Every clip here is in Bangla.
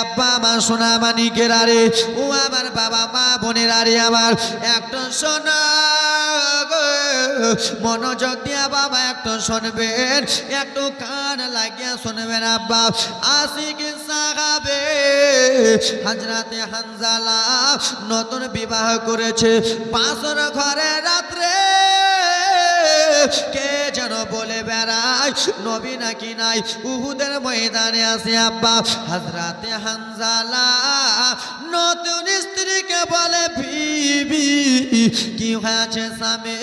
আব্বা আমার সোনা মানিকের আরে ও আমার বাবা মা বোনের আরে আমার একটু শোনা মনোযোগ দিয়া বাবা একটু শুনবেন একটু কান লাগিয়া শুনবেন আব্বা আশিক সাহাবে হযরতে হানজালা নতুন বিবাহ করেছে বাসর ঘরে রাত্রে কে যেন বলে বেড়ায় নবী নাকি নাই উহুদের ময়দানে আছে আব্বা হযরতে হানজালা নতুন স্ত্রীকে বলে বিবি কি হয়েছে স্বামী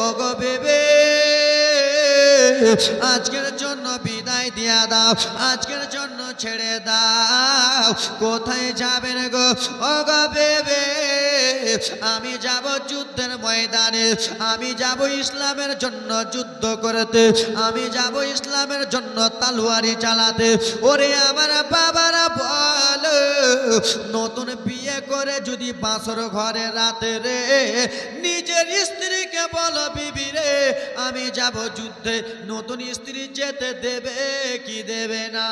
ওগো বেবে আজকের জন্য বিদায় দিয়া দাও আজকের জন্য ছেড়ে দাও কোথায় যাবেন গো ওগো বেবে আমি যাব যুদ্ধের ময়দানে আমি যাব ইসলামের জন্য যুদ্ধ করতে আমি যাব ইসলামের জন্য তলোয়ারি চালাতে ওরে আমার বাবারা বলো নতুন বিয়ে করে যদি বাসর ঘরে রাতে রে নিজের স্ত্রীকে বলো বিবি রে আমি যাব যুদ্ধে নতুন স্ত্রী যেতে দেবে কি দেবে না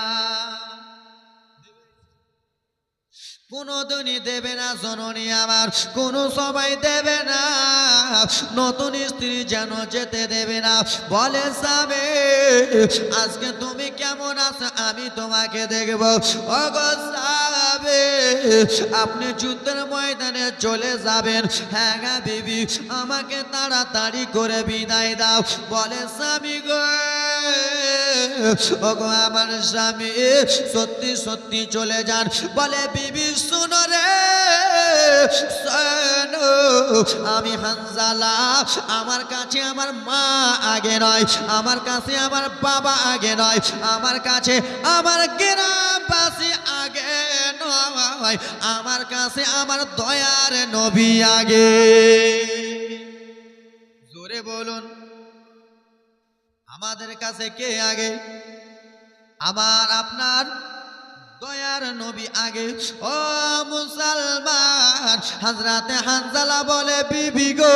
কোনদিনই দেবে না জননী আমার কোনো সবাই দেবে না নতুন স্ত্রী যেন যেতে দেবে না বলে সাবে আজকে তুমি কেমন আছো আমি তোমাকে দেখব ওগো সাবে আপনি যুদ্ধের ময়দানে চলে যাবেন হ্যাঁ গা বিবি আমাকে তাড়াতাড়ি করে বিদায় দাও বলে স্বামী গো ওগো আমার স্বামী সত্যি সত্যি চলে যান বলে বিবি শুনো রে শোনো আমি হানজালা আমার কাছে আমার মা আগে নয় আমার কাছে আমার বাবা আগে নয় আমার কাছে আমার গ্রামবাসী আগে নয় আমার কাছে আমার দয়ার নবী আগে জোরে বলুন আমাদের কাছে কে আগে আমার আপনার দয়ার নবী আগে ও মুসলমান হযরতে হানজালা বলে বিবি গো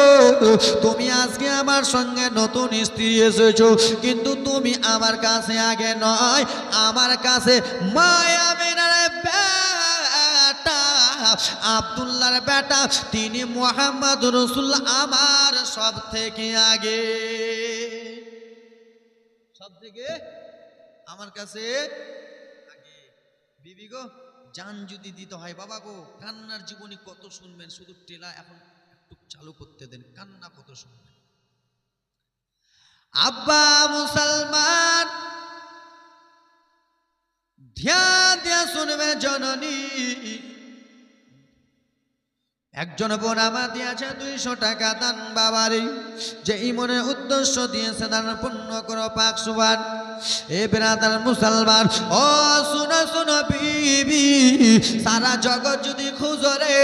তুমি আজকে আমার সঙ্গে নতুন স্ত্রী এসেছো কিন্তু তুমি আমার কাছে আগে নয় আমার কাছে মায়ামিনার বেটা আব্দুল্লাহর বেটা তিনি মুহাম্মদ রাসূলুল্লাহ আমার সব থেকে আগে সব থেকে আমার কাছে বিবি গো জান যদি দিতে হয় বাবা গো কান্নার জীবনী কত শুনবেন শুধু টেলা এখন একটু চালু করতে দেন কান্না কত শুনবেন আব্বা মুসলমান ধ্যান দিয়ে শুনবে জননী একজন বোন আমার দিয়েছে 200 টাকা দান বাবারে যে ইমনের উদ্দেশ্য দিয়েছে দান পূর্ণ করো পাক সুবহান এ ব্রাদার মুসলমান ও শুনো শুনো বিবি সারা জগৎ যদি খুঁজরে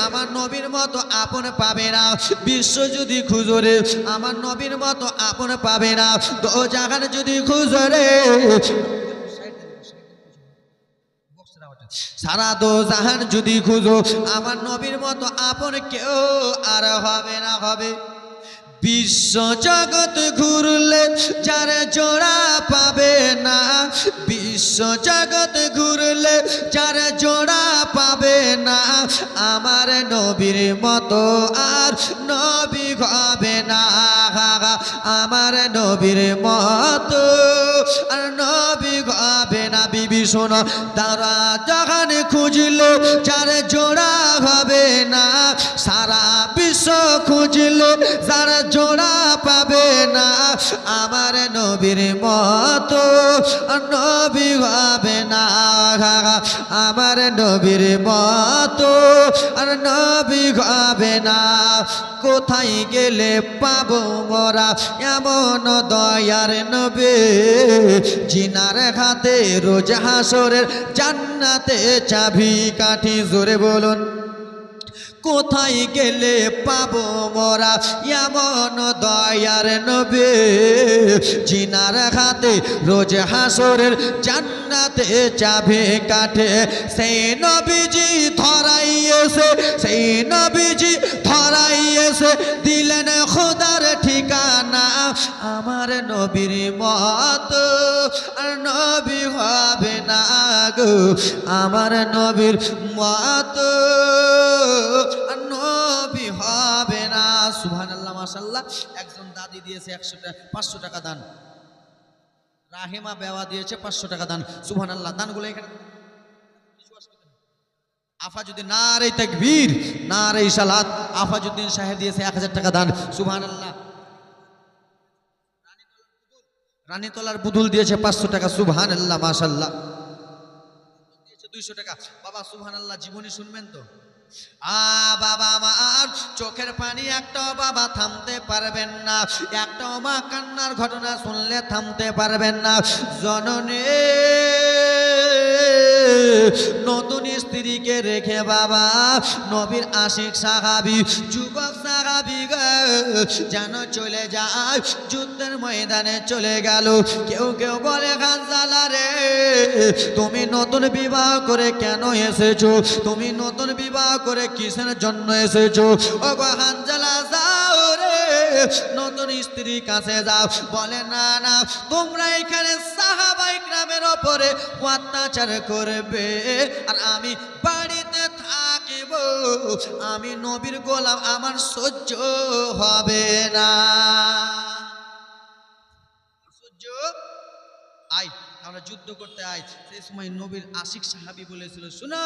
আমার নবীর মতো আপন পাবে না বিশ্ব যদি খুঁজরে আমার নবীর মতো আপন পাবে না তো জাহান যদি খুঁজরে সারা দো জাহান যদি খুঁজো আমার নবীর মতো আপন কেউ আর হবে না হবে বিশ্ব জগৎ ঘুরলে যার জোড়া পাবে না বিশ্ব জগৎ ঘুরলে যার জোড়া পাবে না আমার নবীর মতো আর নবী হবে না আমার নবীর মতো আর নবী হবে না বিবি শোনো তারা যখন খুঁজলে যার জোড়া হবে না সারা বিশ্ব খুঁজলে যার জোড়া পাবে না আমার নবীর মতো নবী হবে না আমার নবীর মতো আর নবী হবে না কোথায় গেলে পাবো মোরা এমন দয়ার নবী জিনার হাতে রোজ হাসরের জান্নাতে চাবি কাঠি জোরে বলুন কোথায় গেলে পাবো মোরা এমন দয়ার নবী জিনার হাতে রোজ হাসরের জান্নাতে চাবি কাঠে সেই নবীজি ধরাইয়েছে সেই নবীজি ধরাইয়েছে দিলেন খোদার ঠিকানা আমার নবীর মতো আর নবী হবে না গো, আমার নবীর মতো আর নবী হবে না। সুবহানাল্লাহ, মাশাআল্লাহ। একজন দাদি দিয়েছে 500 টাকা দান, রাহিমা বেওয়া দিয়েছে 500 টাকা দান। সুবহানাল্লাহ। দানগুলো এখানে আফাজুদ্দিন, নারে তাকবীর, নারে সালাত। আফাজুদ্দিন সাহেব দিয়েছে 1000 টাকা দান। সুবহানাল্লাহ। রানীতলার বুদুল দিয়েছে 500 টাকা। সুবহানাল্লাহ, মাশাআল্লাহ। দিয়েছে 200 টাকা। বাবা সুবহানাল্লাহ, জীবনী শুনবেন তো? বাবা আমার চোখের পানি একটাও বাবা থামতে পারবেন না, একটাও মা কান্নার ঘটনা শুনলে থামতে পারবেন না। জননী নতুন স্ত্রীকে রেখে বাবা নবীর আশিক সাহাবী, যুবক সাহাবী যেন চলে যায়, যুদ্ধের ময়দানে চলে গেল। কেউ কেউ বলে হানজালা রে তুমি নতুন বিবাহ করে কেন এসেছো, তুমি নতুন বিবাহ করে কিসের জন্য এসেছো? ও গো হানজালা যাও রে নতুন স্ত্রীর কাছে যাও। বলে না না, তোমরা এখানে সাহাবায়ে কেরামের উপরে অত্যাচার করবে আর আমি বাড়িতে থাকিব, আমি নবীর গোলাম, আমার সহ্য হবে না। সহ্য আই, আমরা যুদ্ধ করতে আই। সেই সময় নবীর আশিক সাহাবী বলেছিল, শুনো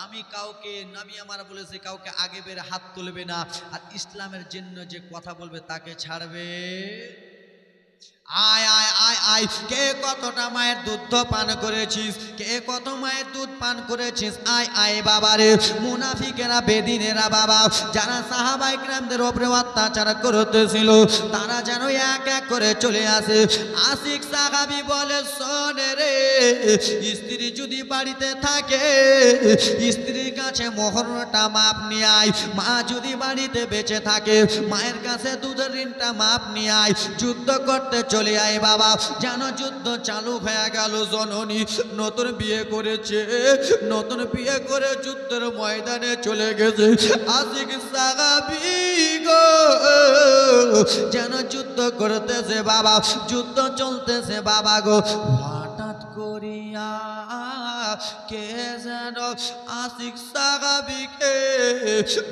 আমি কাউকে, নবী আমার বলেছে কাউকে আগে বের হাত তুলবে না, আর ইসলামের জন্য যে কথা বলবে তাকে ছাড়বে। আয় আয় আয় আয়, কে কতটা মায়ের দুধ পান করেছিস, কে কত মায়ের দুধ পান করেছিস, আয় আয় বাবারে। মুনাফিকেরা বেদিনেরা বাবা যারা সাহাবায়ে কেরামদের উপরে অত্যাচার করতেছিল, তারা যেন এক এক করে চলে আসে। আশিক সাহাবী বলে, শোন রে, স্ত্রী যদি বাড়িতে থাকে স্ত্রীর কাছে মোহরটা মাপ নিয়ে আয়, মা যদি বাড়িতে বেঁচে থাকে মায়ের কাছে দুধের ঋণটা মাপ নিয়ে আয়, যুদ্ধ করতে চলে আয় বাবা। যেন যুদ্ধ চালু হয়ে গেল। জননী নতুন বিয়ে করেছে, নতুন বিয়ে করে যুদ্ধের ময়দানে চলে গেছে। আশিক সাহাবী গো যেন যুদ্ধ করতেছে বাবা, যুদ্ধ চলতেছে বাবা গো। হঠাৎ করিয়া কে যেন আশিক সাহাবীকে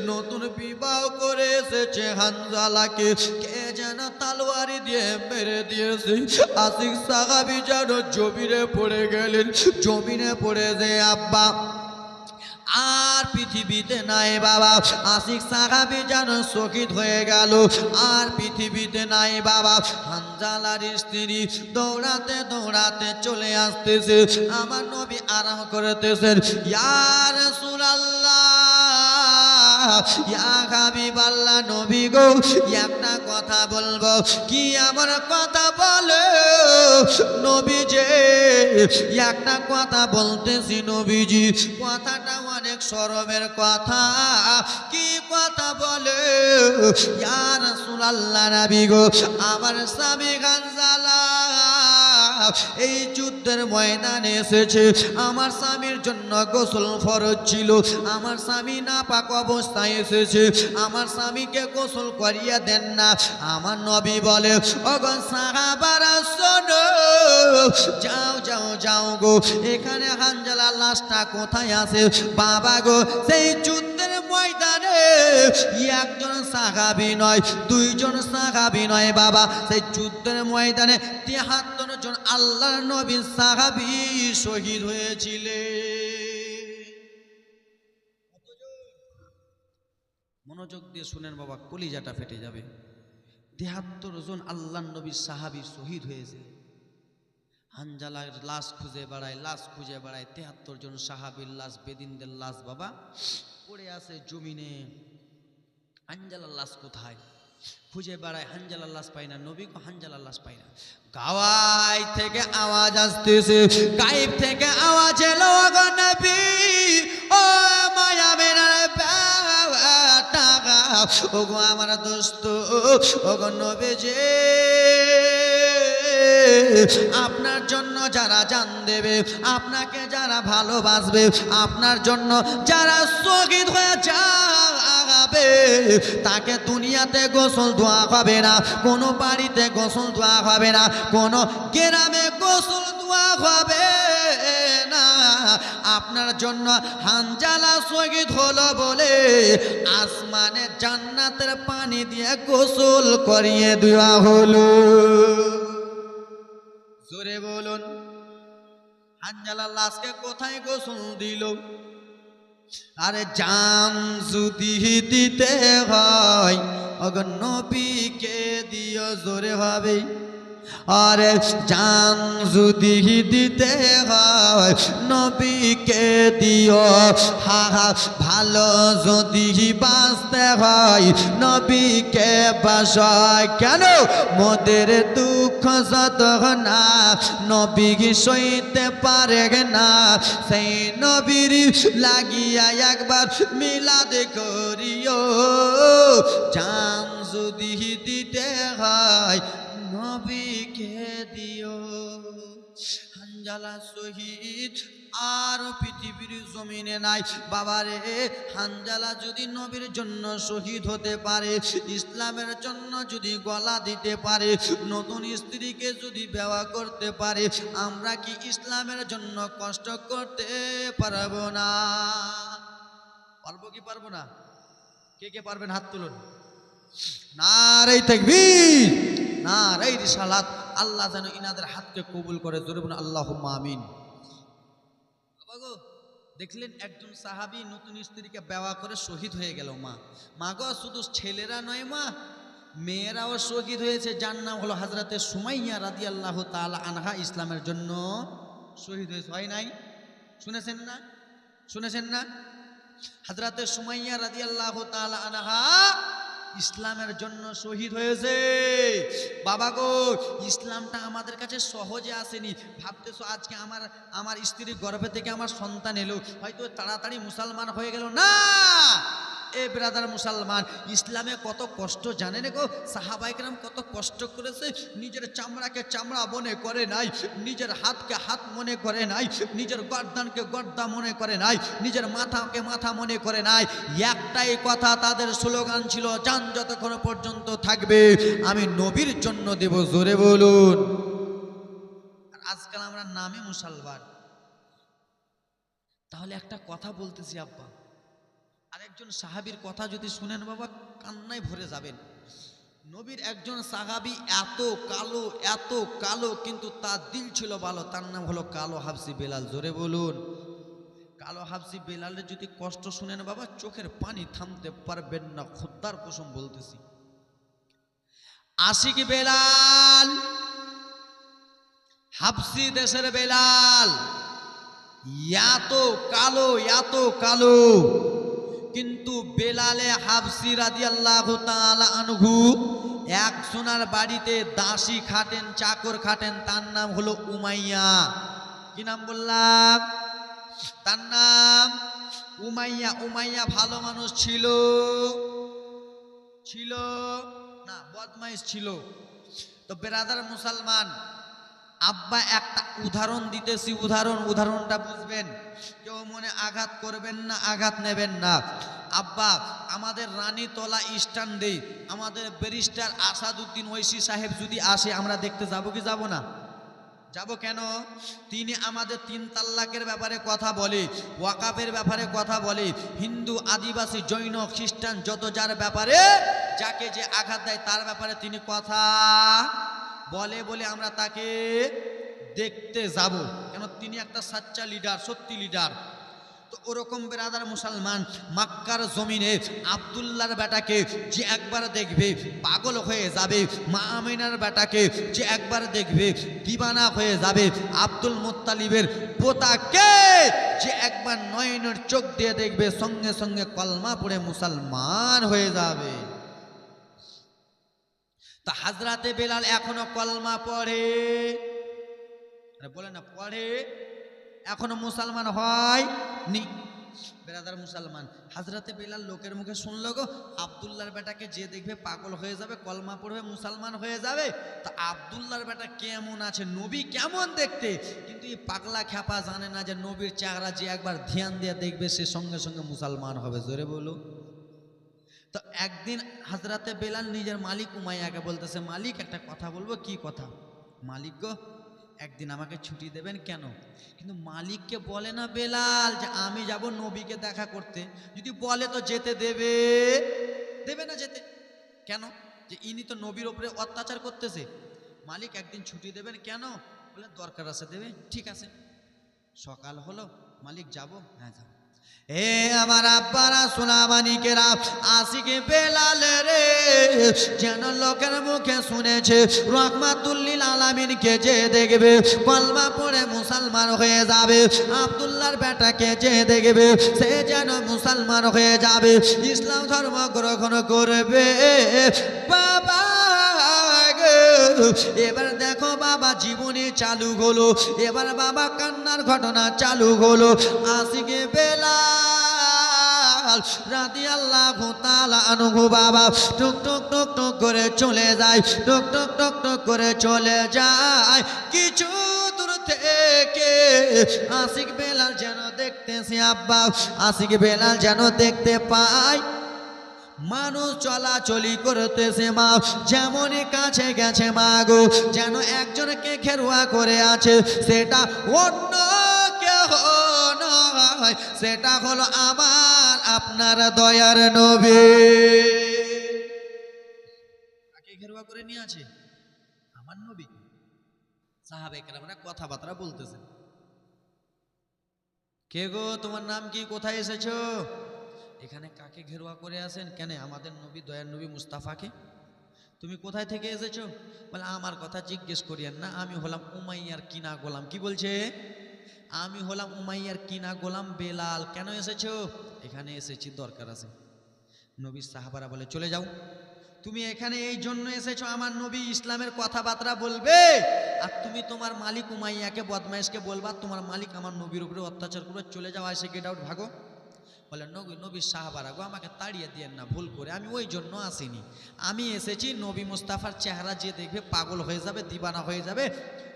নতুন বিবাহ করে এসেছে হানজালাকে কে যেন তলোয়ারি দিয়ে মেরে দিয়েছে। আশিক সাহাবী যেন জমিনে পড়ে গেলেন। জমিনে পড়ে যে আব্বা আর পৃথিবীতে নাই বাবা। আশিক সাহাবী যেন শহীদ হয়ে গেল, আর পৃথিবীতে নাই বাবা। হানজালার স্ত্রী দৌড়াতে দৌড়াতে চলে আসতেছে, আমার নবী আরাম করতেছেন। ইয়া রাসূলুল্লাহ, ইয়া হাবিবাল্লাহ, নবী গো একটা কথা বলবো। কি আমার কথা বলো নবীজি, একটা কথা বলতেছি নবীজি, কথাটা অনেক শরমের কথা। কি কথা বলে? ইয়া রাসূলুল্লাহ, নবী গো আমার স্বামী হানজালা এই যুদ্ধের ময়দানে এসেছে, আমার স্বামীর জন্য গোসল ফরজ ছিল, আমার স্বামী নাপাক অবস্থায় এসেছে, আমার স্বামীকে গোসল করিয়ে দেন না। আমার নবী বলে, ওগো সাহাবারা শোনো, যাও যাও যাও গো, এখানে হানজালার লাশটা কোথায় আছে? বাবা গো সেই যুদ্ধের ময়দানে একজন সাহাবী নয়, দুইজন সাহাবী নয় বাবা, সেই যুদ্ধের ময়দানে ৭৩ জন আল্লাহর নবীর সাহাবী শহীদ হয়েছিলেন। মনোযোগ দিয়ে শুনেন বাবা, কলিজাটা ফেটে যাবে। ৭৩ জন আল্লাহর নবীর সাহাবী শহীদ হয়েছে। হানজালার লাশ খুঁজে বেড়ায়, লাশ খুঁজে বেড়ায়, ৭৩ জন সাহাবীর লাশ, বেদিনদের লাশ বাবা পড়ে আছে জমিনে। হানজালার লাশ কোথায় খুঁজে বেড়ায়, হানজালার লাশ পায় না। নবী কো হানজালার লাশ পায় না। গাওয়াই থেকে আওয়াজ আসতেছে, গায়েব থেকে আওয়াজ এলো, গো নবী ও মায়া মেরার বেটা, ও গো আমার দোস্ত, ও গো নবীজি আপনার জন্য যারা জান দেবে, আপনাকে যারা ভালোবাসবে, আপনার জন্য যারা শহীদ হয়ে যাবে, তাকে দুনিয়াতে গোসল ধোয়া হবে না, কোনো বাড়িতে গোসল ধোয়া হবে না, কোনো গ্রামে গোসল ধোয়া হবে না। আপনার জন্য হানজালা শহীদ হলো বলে আসমানে জান্নাতের পানি দিয়ে গোসল করিয়ে দেওয়া হলো। জোরে বলুন, হানজালার লাশকে কোথায় গোসল দিল? আরে জান যদি দিতে হয় ওগো নবীকে দিও, জোরে হবে। আরে জান যদি দিতে হয় নবীকে দিও, হা হা ভালো যদি বাঁচতে হয় নবীকে বাসায়। কেন? মোদের দুঃখ যন্ত্রণা নবী সইতে পারে না, সেই নবীর লাগিয়া একবার মিলাদ করিও। জান যদি দিতে হয় নবীকে দিও। হানজালা শহীদ আর পৃথিবীর জমিনে নাই। বাবারে, হানজালা যদি নবীর জন্য শহীদ হতে পারে, ইসলামের জন্য যদি গলা দিতে পারে, নতুন স্ত্রীকে যদি বিবাহ করতে পারে, আমরা কি ইসলামের জন্য কষ্ট করতে পারবো না? পারবো কি পারবো না? কে কে পারবেন হাত তুলুন। নারে তাকবীর, নারে রিসালাত। আল্লাহ যেন ইনাদের হাতকে কবুল করে, জোরে বলুন আল্লাহুম্মা আমিন। বাবা গো, দেখলেন একজন সাহাবী নতুন স্ত্রীকে বিবাহ করে শহীদ হয়ে গেল। মা গো, শুধু ছেলেরা নয় মা, মেয়েরাও শহীদ হয়েছে। যার নাম হলো হযরতে সুমাইয়া রাদিয়াল্লাহু তাআলা আনহা, ইসলামের জন্য শহীদ হয়েছে। হয় নাই? শুনেছেন না? শুনেছেন না? হযরতে সুমাইয়া রাদিয়াল্লাহু তাআলা আনহা ইসলামের জন্য শহীদ হয়েছে। বাবা গো, ইসলামটা আমাদের কাছে সহজে আসেনি। ভাবতেছো আজকে আমার স্ত্রীর গর্ভে থেকে আমার সন্তান এলো, হয়তো তাড়াতাড়ি মুসলমান হয়ে গেল না। এ ব্রাদার মুসলমান, ইসলামে কত কষ্ট জানেন গো? সাহাবায়ে কেরাম কত কষ্ট করেছে। নিজের চামড়াকে চামড়া মনে করে নাই, নিজের হাতকে হাত মনে করে নাই, নিজের গর্দানকে গর্দা মনে করে নাই, নিজের মাথাকে মাথা মনে করে নাই। একটাই কথা তাদের স্লোগান ছিল, জান যতক্ষণ পর্যন্ত থাকবে আমি নবীর জন্য দেব, জোরে বলুন। আর আজকাল আমরা নামে মুসলমান। তাহলে একটা কথা বলতেছি আব্বা, আরেকজন সাহাবীর কথা যদি শুনেন বাবা, কান্নায় ভরে যাবেন। নবীর একজন সাহাবী এত কালো, কিন্তু তার দিল ছিল ভালো। তার নাম হলো কালো হাবসি বেলাল, জোরে বলুন। কালো হাবসি বেলালের যদি কষ্ট শুনেন বাবা, চোখের পানি থামতে পারবেন না, খোদার কসম বলতেছি। আশিক বেলাল, হাবসি দেশের বেলাল, এত কালো, কিন্তু বেলালে হাবসি রাদিয়াল্লাহু তাআলা আনহু একজনের বাড়িতে দাসী খাটেন, চাকর খাটেন। তার নাম হলো উমাইয়া। কি নাম বললাম? তার নাম উমাইয়া। উমাইয়া ভালো মানুষ ছিল না, বদমাইশ ছিল। তো ব্রাদার মুসলমান, আব্বা একটা উদাহরণ দিতেছি, উদাহরণটা বুঝবেন, কেউ মনে আঘাত করবেন না, আঘাত নেবেন না। আব্বা, আমাদের রানীতলা স্ট্যান্ডে আমাদের ব্যারিস্টার আসাদউদ্দিন ওয়াইসি সাহেব যদি আসে, আমরা দেখতে যাব কি যাব না? যাব। কেন? তিনি আমাদের 3 তাল্লাকের ব্যাপারে কথা বলে, ওয়াকাফের ব্যাপারে কথা বলে, হিন্দু, আদিবাসী, জৈন, খ্রিস্টান যত যার ব্যাপারে, যাকে যে আঘাত দেয় তার ব্যাপারে তিনি কথা বলে আমরা তাকে দেখতে যাব। কেন? তিনি একটা সাচ্চা লিডার, সত্যি লিডার। তো ওরকম ব্রাদার মুসলমান, মক্কার জমিনে আব্দুল্লাহর বেটাকে যে একবার দেখবে পাগল হয়ে যাবে, মা আমিনার বেটাকে যে একবার দেখবে দিবানা হয়ে যাবে, আব্দুল মুত্তালিবের পোতাকে যে একবার নয়নের চোখ দিয়ে দেখবে সঙ্গে সঙ্গে কলমা পড়ে মুসলমান হয়ে যাবে। তা হযরতে বেলাল এখনো কলমা পড়ে, বলে না পড়ে, এখনো মুসলমান হয়নি। বেরাদার মুসলমান, হাজরাতে বেলাল লোকের মুখে শুনলো গো আব্দুল্লাহর বেটাকে যে দেখবে পাগল হয়ে যাবে, কলমা পড়বে, মুসলমান হয়ে যাবে। তা আব্দুল্লাহর বেটা কেমন আছে, নবী কেমন দেখতে, কিন্তু এই পাগলা খ্যাপা জানে না যে নবীর চেহারা যে একবার ধ্যান দিয়ে দেখবে সে সঙ্গে সঙ্গে মুসলমান হবে। জোরে বলো। তো একদিন হাজরাতে বেলাল নিজের মালিক উমাইয়াকে বলতেছে, মালিক একটা কথা বলবো। কি কথা? মালিক গো একদিন আমাকে ছুটি দেবেন। কেন? কিন্তু মালিককে বলে না বেলাল যে আমি যাব নবীকে দেখা করতে। যদি বলে তো যেতে দেবে, দেবে না যেতে। কেন? যে ইনি তো নবীর ওপরে অত্যাচার করতেছে। মালিক একদিন ছুটি দেবেন। কেন? বলে দরকার আছে। দেবে, ঠিক আছে। সকাল হলো, মালিক যাব। হ্যাঁ যাব। এ আমার আব্বারা সোনা মানিকেরা, আশিকে বেলাল রে যেন লোকের মুখে শুনেছে রহমাতুল্লিল আলামিনকে যে দেখবে কলমা পড়ে মুসলমান হয়ে যাবে, আব্দুল্লাহর বেটাকে যে দেখবে সে যেন মুসলমান হয়ে যাবে, ইসলাম ধর্ম গ্রহণ করবে। বাবা এবার দেখো বাবা জীবনী চালু হলো, এবার বাবা কান্নার ঘটনা চালু হলো। আশিকে বেলাল রাদিয়াল্লাহু তাআলা আনহু বাবা টুক টুক টুক টুক করে চলে যায়, টুক টুক টুক টুক করে চলে যায়। কিছু দূর থেকে আশিক বেলাল যেন দেখতেছে আব্বা, আশিক বেলাল যেন দেখতে পায় মানুষ চলাচলি করতেছে মা, যেমনই কাছে গেছে মা গো যেন একজনকে ঘেরুয়া করে আছে, সেটা অন্য কেউ নয়, সেটা হলো আমার আপনার দয়ার নবী। কাকে ঘেরুয়া করে নিয়ে আছে? আমার নবী। সাহাবে কেরামরা কথাবার্তা বলতেছেন। কে গো, তোমার নাম কি, কোথায় এসেছো? এখানে কাকে ঘেরুয়া করে আছেন? কেন? আমাদের নবী, দয়ার নবী মুস্তাফাকে। তুমি কোথায় থেকে এসেছো? বলে আমার কথা জিজ্ঞেস করিয়েন না, আমি হলাম উমাইয়ার কিনা গোলাম। কি বলছে? আমি হলাম উমাইয়ার কিনা গোলাম বেলাল। কেন এসেছো? এখানে এসেছি দরকার আছে। নবী সাহাবারা বলে চলে যাও। তুমি এখানে এই জন্য এসেছো আমার নবী ইসলামের কথাবার্তা বলবে, আর তুমি তোমার মালিক উমাইয়াকে বদমাইশকে বলবা তোমার মালিক আমার নবীর উপরে অত্যাচার করবে, চলে যাও, আসে গেট আউট, ভাগো। বলে নবীর সাহাবারা গো আমাকে তাড়িয়ে দিয়েন না ভুল করে, আমি ওই জন্য আসিনি, আমি এসেছি নবী মুস্তাফার চেহারা যে দেখবে পাগল হয়ে যাবে, দিবানা হয়ে যাবে,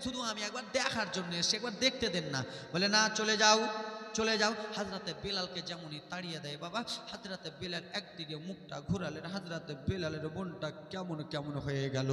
শুধু আমি একবার দেখার জন্য এসে, একবার দেখতে দেন না। বলে না, চলে যাও চলে যাও। হাজরাতে বেলালকে যেমনই তাড়িয়ে দেয় বাবা, হাজরাতে বেলাল একদিকে মুখটা ঘুরালেন, হাজরাতে বেলালের মনটা কেমন কেমন হয়ে গেল,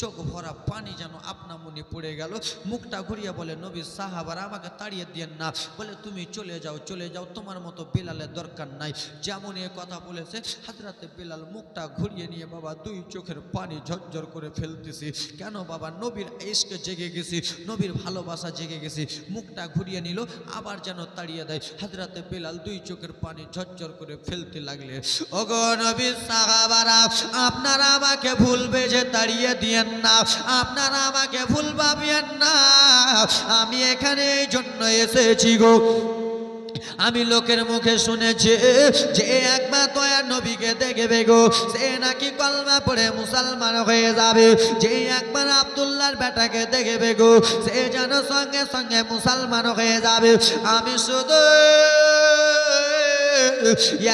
চোখ ভরা পানি যেন আপনা মনে পড়ে গেল। মুখটা ঘুরিয়ে বলে নবীর সাহাবারা আমাকে তাড়িয়ে দিয়েন না। বলে তুমি চলে যাও চলে যাও, তোমার মতো বেলালের দরকার নাই। যেমন এ কথা বলেছে হাজরাতে বেলাল মুখটা ঘুরিয়ে নিয়ে বাবা দুই চোখের পানি ঝরঝর করে ফেলতেছি। কেন বাবা? নবীর ইশকে জেগে গেছি, নবীর ভালোবাসা জেগে গেছি। মুখটা ঘুরিয়ে নিল, আবার যেন তাড়িয়ে দেয়। হাজরাতে বেলাল দুই চোখের পানি ঝরঝর করে ফেলতে লাগলেন। ওগো নবীর সাহাবারা, আপনারা আমাকে ভুল বেজে তাড়িয়ে দিয়েন না, আপনারা আমাকে ভুল ভাবিয়েন না, আমি এখানে এই জন্য এসেছি গো। আমি লোকের মুখে শুনেছি যে একবার দয়ার নবীকে দেখবে গো সে নাকি কলমা পড়ে মুসলমান হয়ে যাবে, যে একবার আব্দুল্লাহর বেটাকে দেখবে গো সে যেন সঙ্গে সঙ্গে মুসলমান হয়ে যাবে। আমি শুধু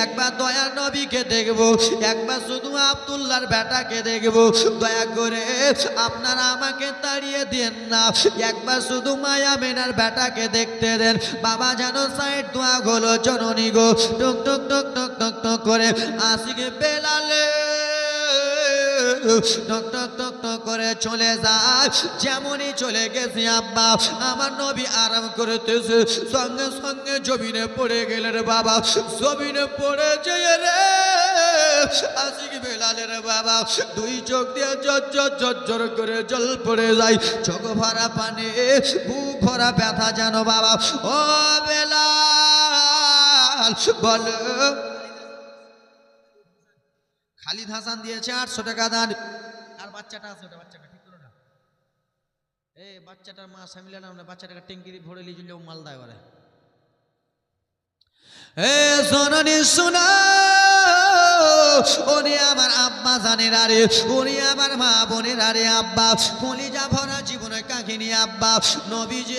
একবার দয়ার নবীকে দেখবো, একবার শুধু আব্দুল্লাহর বেটাকে দেখবো, দয়া করে আপনারা আমাকে তাড়িয়ে দেন না, একবার শুধু মায়া মেনার বেটাকে দেখতে দেন। বাবা যেন সাইড দোয়া হলো জননী গো, টুক টুক টুক টুক টুক টুক করে আশিকে বেলালে টক টক টক টক করে চলে যায়। যেমনই চলে গেছে আব্বা আমার নবী আরাম করতেছে, সঙ্গে সঙ্গে জমিনে পড়ে গেলেন বাবা। জমিনে পড়ে যেয়ে রে আশিক বেলালের বাবা দুই চোখ দিয়ে ঝরঝর ঝরঝর করে জল পড়ে যায়, চোখ ভরা পানি, বুক ভরা ব্যথা যেন বাবা। ও বেলাল বল। খালিদ হাসান দিয়েছে 800 টাকা দান। আর বাচ্চাটা আছে, ওটা বাচ্চাটা ঠিক করো না, এই বাচ্চাটার মা সামিলা নাম না, বাচ্চাটাকে ট্যাঙ্কি ভরে লিয়ে চলে মালদায় ওরে। এ জননী শোনা, ওরে আমার আব্বা জানের আরে, ওরে আমার মা বোনের আরে আব্বা, কলিজা ভরা জীবনে রাখিনি আব্বা নবীজি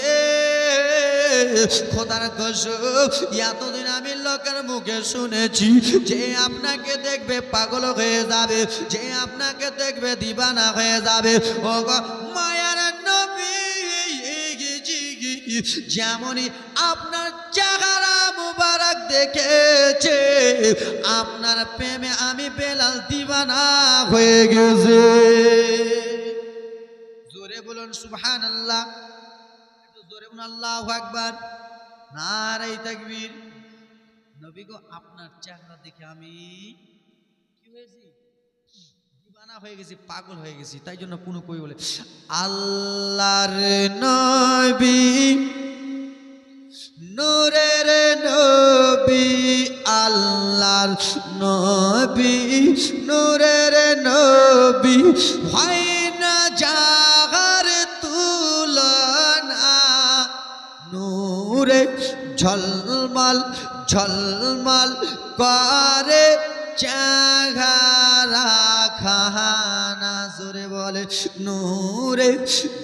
খোদার কসম এতদিন আমি লোকের মুখে শুনেছি যে আপনাকে দেখবে পাগল হয়ে যাবে, যে আপনাকে দেখবে দিবানা হয়ে যাবে। ও গো মায়ার নবী যেমনই আপনার চেহারা মুবারক দেখেছে আপনার প্রেমে আমি বেলাল দিবানা হয়ে গেছে। জোরে বলুন সুবহানাল্লাহ, একটু জোরে বলুন আল্লাহু আকবার, নারে তাকবীর। নবী গো আপনার চেহারা দেখে আমি কি হয়েছি, দিবানা হয়ে গেছি, পাগল হয়ে গেছি। তাই জন্য কোন কই বলে আল্লাহর নবী নূরের নবী, আল্লাহর নবী নূরের নবী, হয় না জাগার তুলনা, নূরে ঝলমল ঝলমল করে চেহারা খানা। জোরে বলে নূরে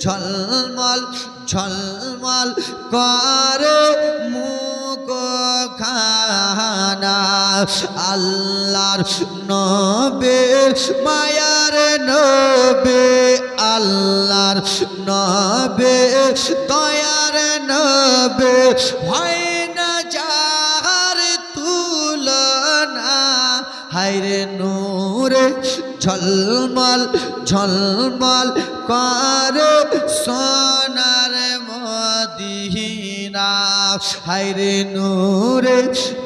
ঝলমল ঝলমল করে মুখ খানা। আল্লাহর নবী মায়ার নবী, আল্লাহর নবী দয়ার নবী, হয় না যার তুলনা, হায়রে নূরে ঝলমল ঝলমল করে সোনার মদিনা, হায়রে নূরে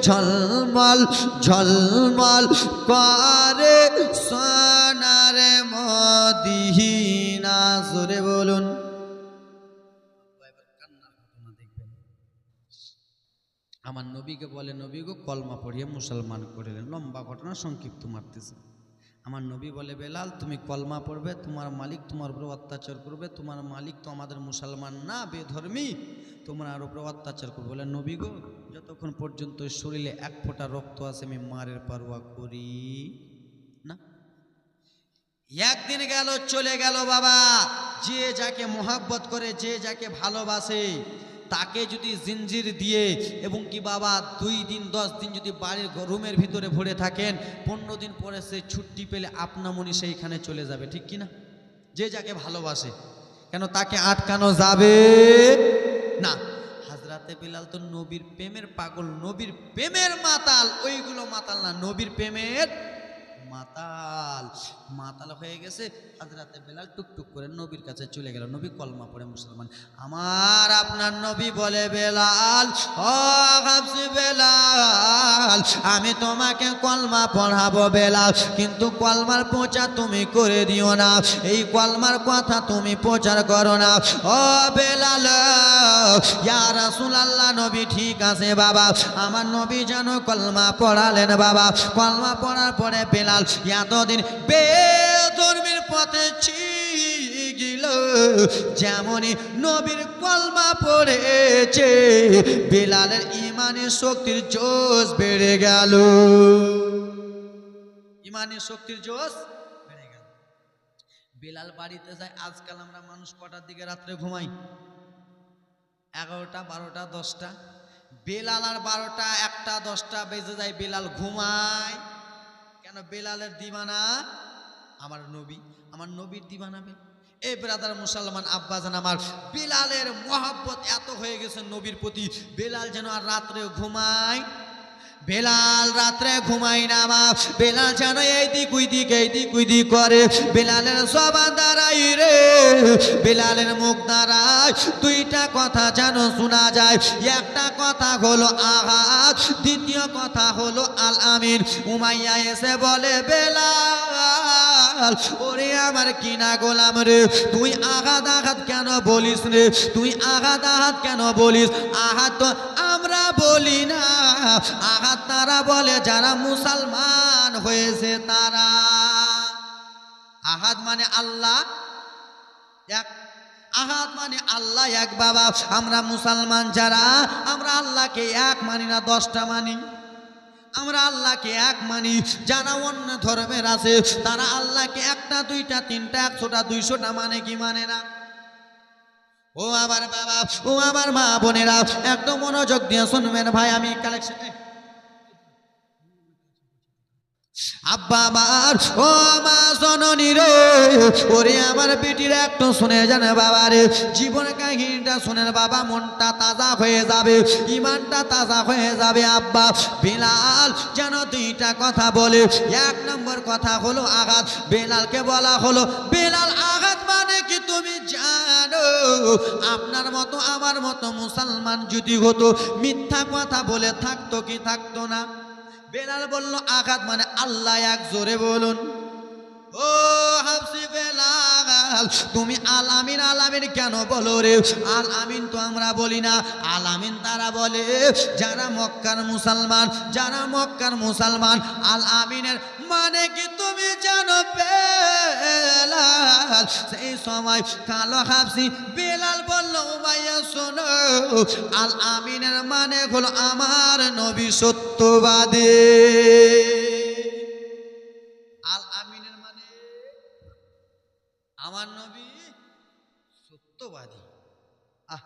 ঝলমল ঝলমল করে সোনার মদিনা। জোরে বলুন। আমার নবীকে বলে নবী গো কলমা পড়িয়ে মুসলমান করলেন। লম্বা ঘটনা সংক্ষিপ্ত মারতেছে। আমার নবী বলে বেলাল তুমি কলমা পড়বে, তোমার মালিক তোমার উপর অত্যাচার করবে, তোমার মালিক তো আমাদের মুসলমান না, বেধর্মী, তোমার উপর অত্যাচার করবে। বলে নবী গো যতক্ষণ পর্যন্ত শরীরে এক ফোঁটা রক্ত আছে আমি মারের পারোয়া করি না। একদিন গেল চলে গেল বাবা, যে যাকে মোহাব্বত করে, যে যাকে ভালোবাসে তাকে যদি জিঞ্জির দিয়ে এবং কি বাবা 2 দিন 10 দিন যদি বাড়ির রুমের ভিতরে ভরে থাকেন, 15 দিন পরে সে ছুটি পেলে আপনামনি সেইখানে চলে যাবে, ঠিক কিনা? যে যাকে ভালোবাসে, কেন তাকে আটকানো যাবে না। হযরতে বিলাল তো নবীর প্রেমের পাগল, নবীর প্রেমের মাতাল। ওইগুলো মাতাল না, নবীর প্রেমের মাতাল। মাতাল হয়ে গেছে হযরতে বেলাল টুকটুক করে নবীর কাছে চলে গেল। নবী কলমা পড়ে মুসলমান। আমার আপনার নবী বলে বেলাল, ও হাফসি বেলাল, আমি তোমাকে কলমা পড়াবো বেলাল, কিন্তু কলমার প্রচার তুমি করে দিও না, এই কলমার কথা তুমি প্রচার করো না। ও বেলাল, ইয়া রাসূলুল্লাহ নবী ঠিক আছে বাবা, আমার নবী যেন কলমা পড়ালেন বাবা। কলমা পড়ার পরে বেলাল এতদিন বেধর্মীর পথে ছিল, যেমনই নবীর কলমা পড়েছে বেলালের ইমানের শক্তির জোশ বেড়ে গেল, ইমানের শক্তির জোশ বেড়ে গেল। বেলাল বাড়িতে যায়। আজকাল আমরা মানুষ কটার দিকে রাত্রে ঘুমাই? 11টা 12টা 10টা। বেলাল আর 12টা 1টা 10টা বেজে যায়, বেলাল ঘুমায় কেন? বেলালের দিবানা আমার নবী, আমার নবীর দিবানা। এই ব্রাদার মুসলমান আব্বাজান আমার, বেলালের মহব্বত এত হয়ে গেছে নবীর প্রতি, বেলাল যেন আর রাত্রে ঘুমায়, বেলাল রাত্রে ঘুমায় না মা। বেলাল যেন এইদিক ওইদিক করে। বেলালের জবান দাঁড়াই রে, বেলালের মুখ দাঁড়ায়, 2টা কথা যেন শোনা যায়। একটা কথা হলো আহাদ, দ্বিতীয় কথা হলো আল আমিন। উমাইয়া এসে বলে বেলাল, ওরে আমার কিনা গোলাম রে, তুই আহাদ আহাদ কেন বলিস রে, তুই আহাদ আহাদ কেন বলিস? আহাদ তো আমরা বলি না, আহাদ তারা বলে যারা মুসলমান হয়েছে তারা। আহাদ মানে আল্লাহ এক, আহাদ মানে আল্লাহ এক বাবা। আমরা মুসলমান যারা, আমরা আল্লাহকে এক মানি না, 10টা মানি। আমরা আল্লাহকে এক মানি। যারা অন্য ধর্মের আছে তারা আল্লাহকে 1টা 2টা 3টা 100টা 200টা মানে কি মানে না? ও আমার বাবা, ও আমার মা বোনেরা, একদম মনোযোগ দিয়ে শুনবেন ভাই, আমি কালেকশন আব্বা আমার, ও মা জননী রে, ওরে আমার বেটির একটু শুনে যান বাবা রে, জীবন কাহিনীটা শুনেন বাবা, মনটা তাজা হয়ে যাবে, ইমানটা তাজা হয়ে যাবে। আব্বা বেলাল যেন দুইটা কথা বলে, এক নম্বর কথা হলো আঘাত। বেলালকে বলা হলো, বেলাল আঘাত মানে কি তুমি জানো? আপনার মতো আমার মতো মুসলমান যদি হতো, মিথ্যা কথা বলে থাকতো কি থাকতো না? বেলাল বলল আঘাত মানে আল্লাহ এক, জোরে বলুন। ও হাফসি বেলাল, তুমি আল আমিন আল আমিন কেন বলো রে? আল আমিন তো আমরা বলি না, আল আমিন তারা বলে যারা মক্কার মুসলমান, যারা মক্কার মুসলমান। আল আমিনের মানে কি তুমি জানো বেলাল? সেই সময় কালো হাফসি বেলাল বলল উমাইয়া শোনো, আল আমিনের মানে হলো আমার নবী সত্যবাদী। আল আমিনের মানে আমার নবী সত্যবাদী। আহ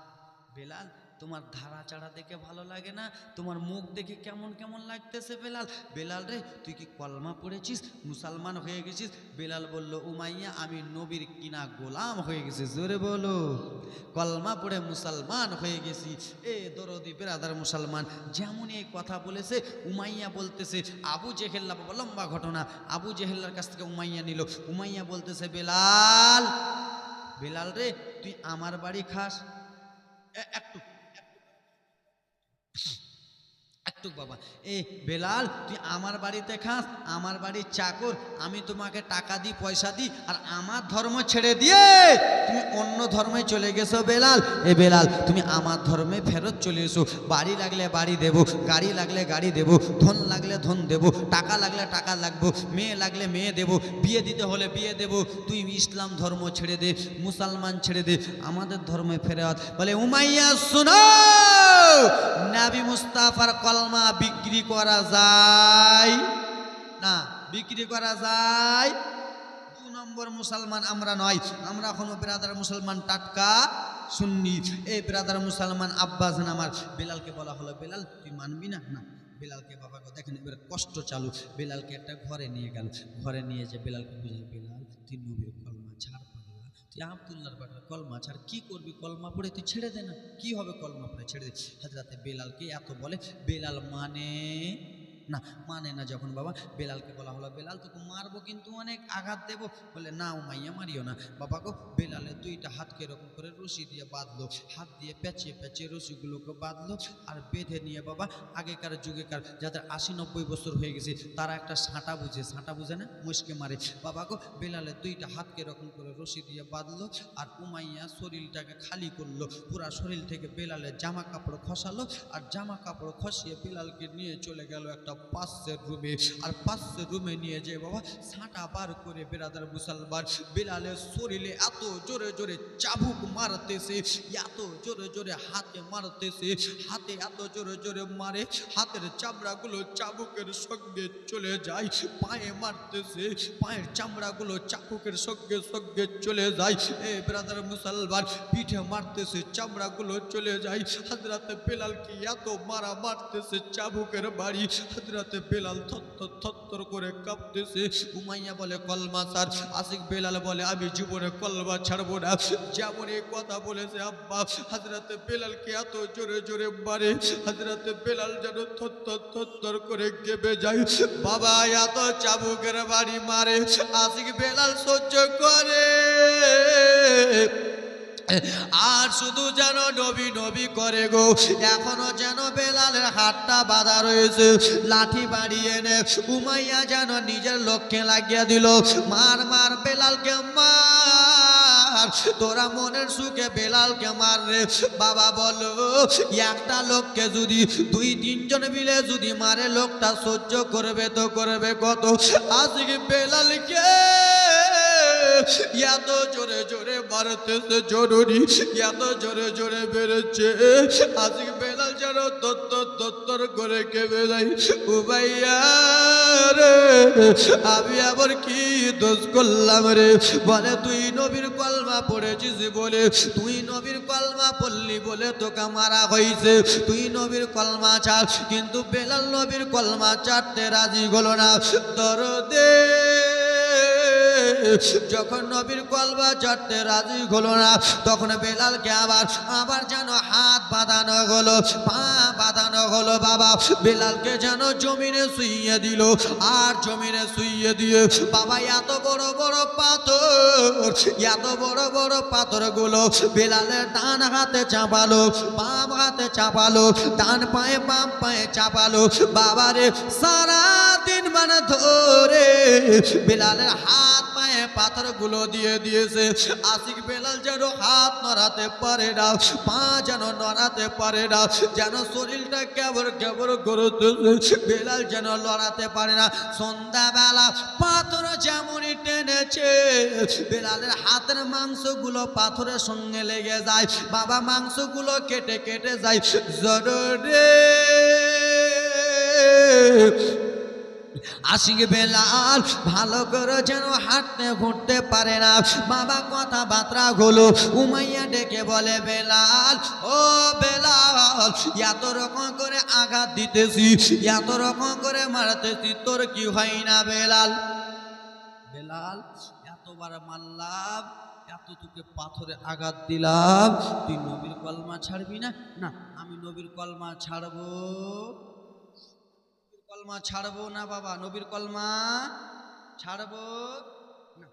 বেলাল, তোমার ধারা চাড়া দেখে ভালো লাগে না, তোমার মুখ দেখে কেমন কেমন লাগতেছে বেলাল। বেলাল রে, তুই কি কলমা পড়েছিস, মুসলমান হয়ে গেছিস? বেলাল বলল উমাইয়া, আমি নবীর কিনা গোলাম হয়ে গেছি, জোরে বলো। কলমা পড়ে মুসলমান হয়ে গেছি। এ দরদি বেরাদার মুসলমান যেমন এই কথা বলেছে, উমাইয়া বলতেছে আবু জেহেল্লা, বাবা লম্বা ঘটনা, আবু জেহেল্লার কাছ থেকে উমাইয়া নিল। উমাইয়া বলতেছে বেলাল, বেলাল রে, তুই আমার বাড়ি খাস? একটু একটু বাবা, এ বেলাল, তুই আমার বাড়িতে খাস, আমার বাড়ির চাকর, আমি তোমাকে টাকা দিই, পয়সা দিই, আর আমার ধর্ম ছেড়ে দিয়ে তুমি অন্য ধর্মে চলে গেছো বেলাল। এ বেলাল, তুমি আমার ধর্মে ফেরত চলে এসো। বাড়ি লাগলে বাড়ি দেবো, গাড়ি লাগলে গাড়ি দেবো, ধন লাগলে ধন দেবো, টাকা লাগলে টাকা লাগবো, মেয়ে লাগলে মেয়ে দেবো, বিয়ে দিতে হলে বিয়ে দেবো। তুই ইসলাম ধর্ম ছেড়ে দে, মুসলমান ছেড়ে দে, আমাদের ধর্মে ফেরত। বলে উমাইয়া শোনো, নবী মুস্তাফার কলমা বিক্রি করা যায় না, বিক্রি করা যায়। 2 নম্বর মুসলমান আমরা নয়, আমরা এখনো ব্রাদার মুসলমান, টাটকা সুন্নি। এই ব্রাদার মুসলমান আব্বাজান আমার। বেলালকে বলা হলো, বেলাল তুই মানবি না? না। বেলালকে বাবাকে দেখেন এবার কষ্ট চালু, বেলালকে একটা ঘরে নিয়ে গেল, ঘরে নিয়ে যে বেলালকে বুঝে, বেলাল তুই নবীর কলমা ছাড়, তুই আব্দুল্লাহর বাটার কলমা ছাড়, কি করবি? কলমা পড়ে তুই ছেড়ে দে না, কি হবে? কলমা পড়ে ছেড়ে দে। হযরতে বেলালকে এত বলে, বেলাল মানে না যখন বাবা, বেলালকে বলা হলো, বেলাল তোকে মারবো কিন্তু অনেক আঘাত দেবো। বলে না উমাইয়া, মারিও না। বাবা গো, বেলালে 2টা হাতকে এরকম করে রশি দিয়ে বাঁধলো, হাত দিয়ে পেঁচিয়ে পেঁচিয়ে রশিগুলোকে বাঁধলো, আর বেঁধে নিয়ে বাবা, আগেকার যুগেকার যাদের 80-90 বছর হয়ে গেছে তারা একটা সাঁটা বুঝে, সাঁটা বুঝে না, মুশকে মারে। বাবা গো, বেলালে 2টা হাতকে এরকম করে রশি দিয়ে বাঁধলো, আর উমাইয়া শরীরটাকে খালি করলো, পুরা শরীর থেকে বেলালের জামা কাপড় খসালো, আর জামা কাপড় খসিয়ে বেলালকে নিয়ে চলে গেল একটা পাশের রুমে। আর পাশের রুমে নিয়ে যে বাবা সাঁটা বার করে বেরাদার মুসলমান, বেলালের শরীরে এত জোরে জোরে চাবুক মারতেছে, এত জোরে জোরে হাতে মারতেছে, হাতে এত জোরে জোরে মারে, হাতের চামড়াগুলো চাবুকের সঙ্গে চলে যায়, পায়ে মারতেছে, পায়ের চামড়াগুলো চাবুকের সঙ্গে সঙ্গে চলে যায়। এ ব্রাদার মুসলমান, পিঠে মারতেছে, চামড়াগুলো চলে যায়। হযরতে বেলালকে এত মারা মারতেছে চাবুকের বাড়ি, হযরতে বেলাল থরথর করে কাঁপতেছে। উমাইয়া বলে কলমা ছাড়, আশিক বেলাল বলে আমি জীবনে কলমা ছাড়বো না। যেমন এই কথা বলেছে আব্বা, হযরতে বেলালকে এত জোরে জোরে মারে, হযরতে বেলাল যেন থরথর করে কেঁপে যায়। বাবা এত চাবুকের বাড়ি মারে, আশিক বেলাল সহ্য করে, আর শুধু যেন নবী নবী করে গো। এখনো যেন বেলালের হাতটা বাঁধা রয়েছে, লাঠি বাড়িয়ে নে, উমাইয়া যেন নিজের লক্ষ্যে লাগিয়ে দিল, মার মার বেলালকে মার, তোরা মনের সুখে বেলালকে মার রে। বাবা বলো, একটা লোককে যদি 2-3 জন মিলে যদি মারে, লোকটা সহ্য করবে তো করবে কত? আজকে বেলালকে এত জোরে জোরে মারতেছে জরুরি, এত জোরে জোরে বেড়েছে, আজকে বেলাল যেন যেন তত্তর করে কেঁপে যায়। উমাইয়া রে আমি আবার কি দোষ করলাম রে? বলে তুই নবীর কলমা পড়েছিস বলে, তুই নবীর কলমা পড়লি বলে তোকে মারা হয়েছে। তুই নবীর কলমা ছাড়, কিন্তু বেলাল নবীর কলমা ছাড়তে রাজি হলো না। দরদে যখন নবীর কলমা ছাড়তে রাজি হলো না, তখন বেলালকে আবার যেন হাত বাঁধানো হলো, পা বাঁধানো হলো। বাবা বেলালকে যেন জমিনে শুইয়ে দিল। আর জমিনে শুইয়ে দিয়ে বাবা এত বড় বড় পাথর, এত বড় বড় পাথরগুলো বেলালের ডান হাতে চাপালো, বাম হাতে চাপালো, ডান পায়ে বাম পায়ে চাপালো। বাবারে সারা দিন মানে ধরে বেলালের হাত পায়ে পাথরগুলো দিয়ে দিয়েছে। আশিক বেলাল যেন হাত নড়াতে পারে না, পা যেন নড়াতে পারে না, যেন শরীরটা কেবর কেবর করতেছে, বেলাল যেন লড়াতে পারে না। সন্ধ্যাবেলা পাথর যেমনই টেনেছে বেলালের হাতের মাংসগুলো পাথরের সঙ্গে লেগে যায়। বাবা মাংসগুলো কেটে কেটে যায়। জরুরে আশিক বেলাল ভালো করে যেন হাঁটতে ঘুরতে পারে না। বাবা কথাবার্তা হলো, উমাইয়া ডেকে বলে বেলাল, ও বেলাল এত রকম করে আঘাত দিতেছি, এত রকম করে মারতেছি, তোর কি হয় না বেলাল? বেলাল এতবার মারলাম, এত তোকে পাথরে আঘাত দিলাম, তুই নবীর কলমা ছাড়বি না? না আমি নবীর কলমা ছাড়বো, কলমা ছাড়বো না বাবা, নবীর কলমা ছাড়বো না।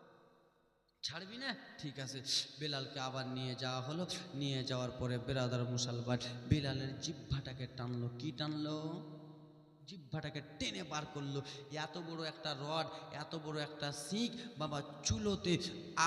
ছাড়বি না? ঠিক আছে। বেলালকে আবার নিয়ে যাওয়া হলো। নিয়ে যাওয়ার পরে বেরাদার মুসলমান বেলালের জিহ্বাটাকে টানলো। কি টানলো? জিহ্বাটাকে টেনে বার করলো। এত বড় একটা রড, এত বড় একটা শিক বাবা চুলোতে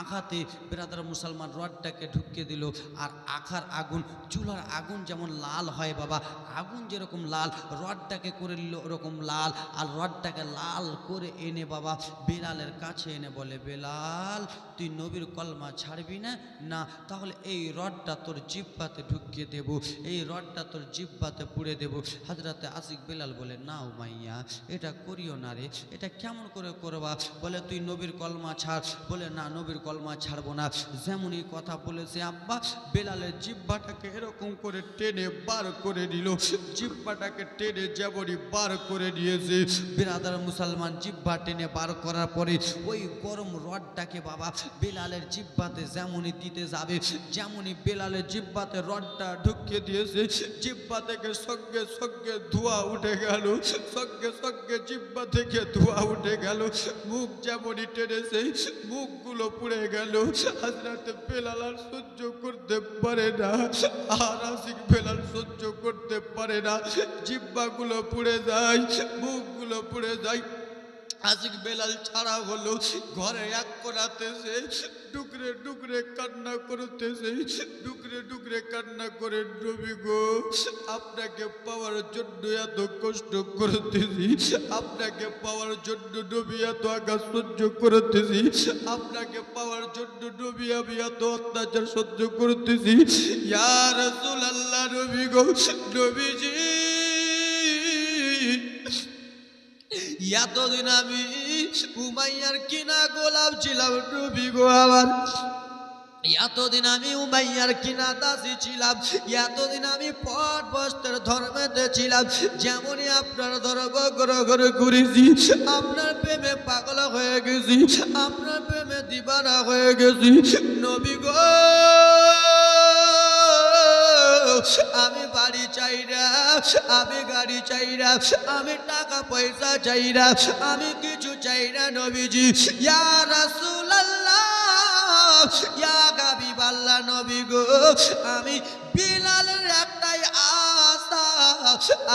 আঘাতে বেরাদার মুসলমান রডটাকে ঢুকিয়ে দিল। আর আখার আগুন, চুলার আগুন যেমন লাল হয় বাবা, আগুন যেরকম লাল, রডটাকে করে নিল ওরকম লাল। আর রডটাকে লাল করে এনে বাবা বেলালের কাছে এনে বলে, বেলাল তুই নবীর কলমা ছাড়বি না? না তাহলে এই রডটা তোর জিহ্বাতে ঢুকিয়ে দেব, এই রডটা তোর জিহ্বাতে পুড়ে দেব। হযরতে আশিক বেলাল বলে, না উমাইয়া এটা করিও না রে, এটা কেমন করে করবা? বলে তুই নবীর কলমা ছাড়। বলে না নবীর কলমা ছাড়বো না। যেমনই কথা বলেছে আব্বা বেলালের জিহ্বাটাকে এরকম করে টেনে বার করে নিল। জিহ্বাটাকে টেনে যেমনই বার করে নিয়েছে বেরাদার মুসলমান, জিহ্বা টেনে বার করার পরে ওই গরম রডটাকে বাবা বেলালের জিহ্বাতে যেমনই দিতে যাবে, যেমনই বেলালের জিহ্বাতে রডটা ঢুকিয়ে দিয়েছে, জিহ্বা থেকে সঙ্গে সঙ্গে ধোঁয়া উঠে গেল, সঙ্গে সঙ্গে জিহ্বা থেকে ধোঁয়া উঠে গেল। মুখ যেমনই টেনেছে মুখগুলো পুড়ে গেল। হযরত বেলাল আর সহ্য করতে পারে না, আর আশিক বেলাল সহ্য করতে পারে না। জিহ্বাগুলো পুড়ে যায়, মুখগুলো পুড়ে যায়। আশিক বেলাল ছাড়া হলো। ঘরে এক করাতেছে, ডুকরে ডুকরে কান্না করতেছে, ডুকরে ডুকরে কান্না করে, নবী গো আপনাকে পাওয়ার জন্য এত কষ্ট করতেছি, আপনাকে পাওয়ার জন্য নবী এত আঘাত সহ্য করতেছি, আপনাকে পাওয়ার জন্য নবী আমি এত অত্যাচার সহ্য করতেছি। ইয়া রাসূলুল্লাহ, নবী গো, নবীজি এতদিন আমি উমাইয়ার কিনা গোলাম ছিলাম নবী গো আমার, এতদিন আমি উমাইয়ার কিনা দাসী ছিলাম, এতদিন আমি পট বস্ত্রের ধর্মেতে ছিলাম। যেমনই আপনার ধর্ম গ্রহণ করেছি, আপনার প্রেমে পাগল হয়ে গেছি, আপনার প্রেমে দিবানা হয়ে গেছি। নবী গো আমি বাড়ি চাই না, আমি গাড়ি চাই না, আমি টাকা পয়সা চাই না, আমি কিছু চাই না নবীজি। ইয়া রাসূলুল্লাহ, ইয়া হাবিবাল্লাহ, নবী গো আমি বিলালের একটাই আশা,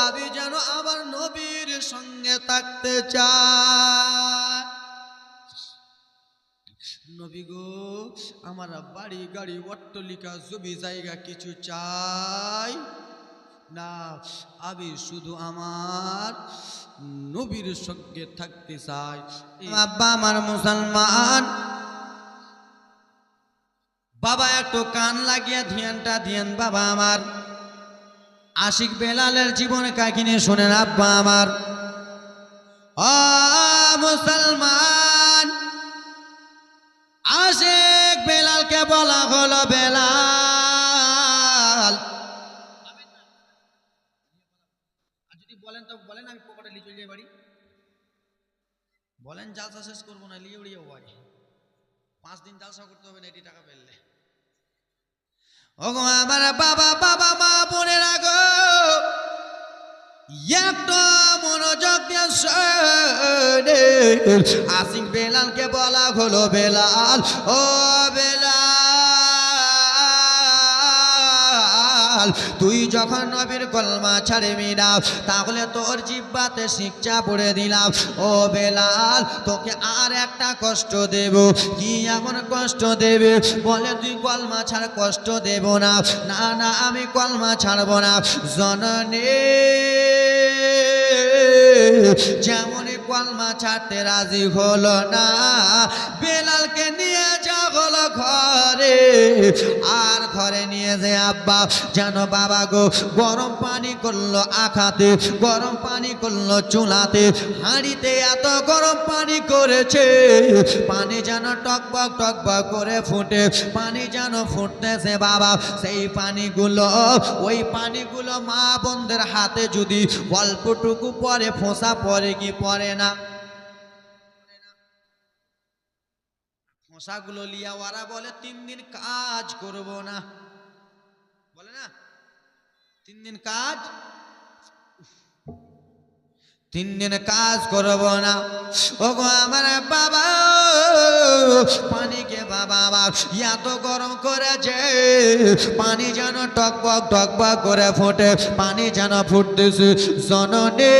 আমি যেন আমার নবীর সঙ্গে থাকতে চাই। নবী গো আমার বাড়ি গাড়ি অট্টালিকা জমি জায়গা কিছু চাই না, আমি শুধু আমার নবীর সঙ্গে থাকতে চাই। আব্বা আমার মুসলমান, বাবা একটু কান লাগিয়ে ধ্যানটা ধ্যান বাবা আমার। আশিক বেলালের জীবন কাহিনী শুনেন আব্বা আমার। ও মুসলমান, আশিক বেলালকে বলা হলো বেলাল। যদি বলেন তো বলেন, আমি পকেটে লিখে চলে যাই বাড়ি। বলেন জালসা শেষ করবো না, লিয়ে উড়িয়ে বাড়ি। 5 দিন জালসা করতে হবে না এটি টাকা পেলে। ওগো আমার বাবা বাবা মা বোনেরা গো, একটা মনোযোগ দিয়ে শোনে। আশিক বেলালকে বলা হলো বেলাল, ও বেলাল, তুই যখন নবীর কলমা ছাড়বি না তাহলে তোর জিহ্বাতে শিক্ষা পড়ে দিলাম। ও বেলাল, তোকে আর একটা কষ্ট দেব। কি এমন কষ্ট দেবে? বলে তুই কলমা ছাড়, কষ্ট দেব না। না না, আমি কলমা ছাড়বো না। জননী যেমনই কলমা ছাড়তে রাজি হলো না, বেলালকে নিয়ে যা হলো ঘরে। আর ঘরে নিয়ে যে আব্বা যেন বাবা গো গরম পানি করলো আখাতে, গরম পানি করলো চুলাতে, হাঁড়িতে এত গরম পানি করেছে, পানি যেন টকবক টকবক করে ফুটে, পানি যেন ফুটতেছে বাবা। সেই পানিগুলো, ওই পানিগুলো মা বোনদের হাতে যদি অল্পটুকু পরে, ফোঁসা পরে কি পরে না? ফোঁসাগুলো লিয়া ওরা বলে 3 দিন কাজ করব না, বলে না 3 দিন কাজ, 3 দিন কাজ করব না। ওগো আমার বাবা, পানিকে বাবা এত গরম করেছে, পানি যেন টকবক টকবক করে ফোটে, পানি যেন ফুটতেছে। জননী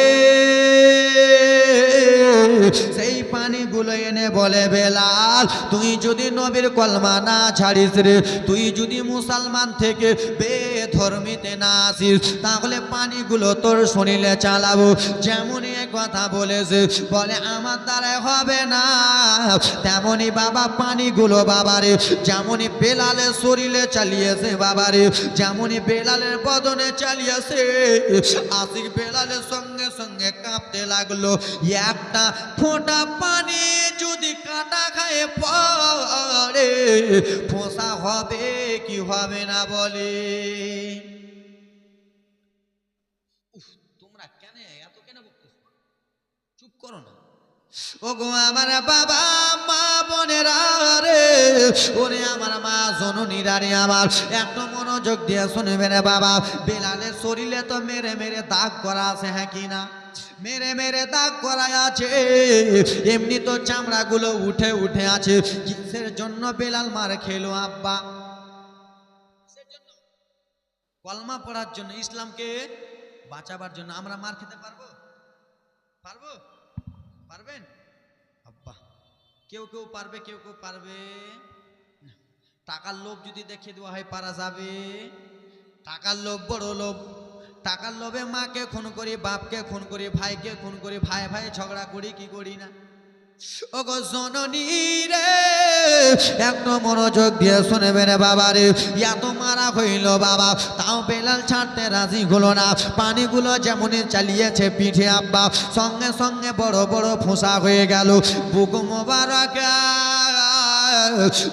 সেই পানিগুলো এনে বলে বেলাল, তুই যদি নবীর কলমা না ছাড়িস রে, তুই যদি মুসলমান থেকে বেধর্মীতে না আসিস, তাহলে পানিগুলো তোর শরীরে চালাবো। যেমনই কথা বলেছে, বলে আমার দ্বারা হবে না, তেমনি বাবা পানিগুলো বাবারে যেমনই বেলালের শরীরে চালিয়েছে বাবারে, যেমনই বেলালের বদনে চালিয়েছে, আশিক বেলালের সঙ্গে সঙ্গে কাঁপতে লাগলো। একটা ফোঁটা পানি যদি কাঁটা খায় পড়ে, ফোঁসা হবে কি হবে না বলে? তোমরা কেন এত কেন বলতেছ? চুপ করো না। ওগো আমার বাবা মা বোনেরা রে, ওরে আমার মা জননীরা রে, আমার একটু মনোযোগ দিয়ে শুনবে রে বাবা। বেলালের শরীরে তো মেরে মেরে দাগ করা আছে, হ্যাঁ কি না? মেরে মেরে দাগ করা আছে, এমনি তো চামড়াগুলো উঠে উঠে আছে। কিসের জন্য বেলাল মার খেলো আব্বা? কলমা পড়ার জন্য, ইসলামকে বাঁচাবার জন্য। আমরা মার খেতে পারবো? পারবো? পারবেন আব্বা? কেউ কেউ পারবে, কেউ কেউ পারবে। টাকার লোভ যদি দেখিয়ে দেওয়া হয় পারা যাবে? টাকার লোভ বড় লোভ। টাকার লোভে মাকে খুন করি, বাপকে খুন করি, ভাইকে খুন করি, ভাই ভাই ঝগড়া করি কি করি না? ওগো জননী রে, একটু মনোযোগ দিয়ে শুনবে রে বাবা রে। এত মারা হইল বাবা, তাও বেলাল ছাড়তে রাজি হলো না। পানিগুলো যেমনই চালিয়েছে পিঠে আব্বা, সঙ্গে সঙ্গে বড় বড় ফোঁসা হয়ে গেল। বুক মোবারক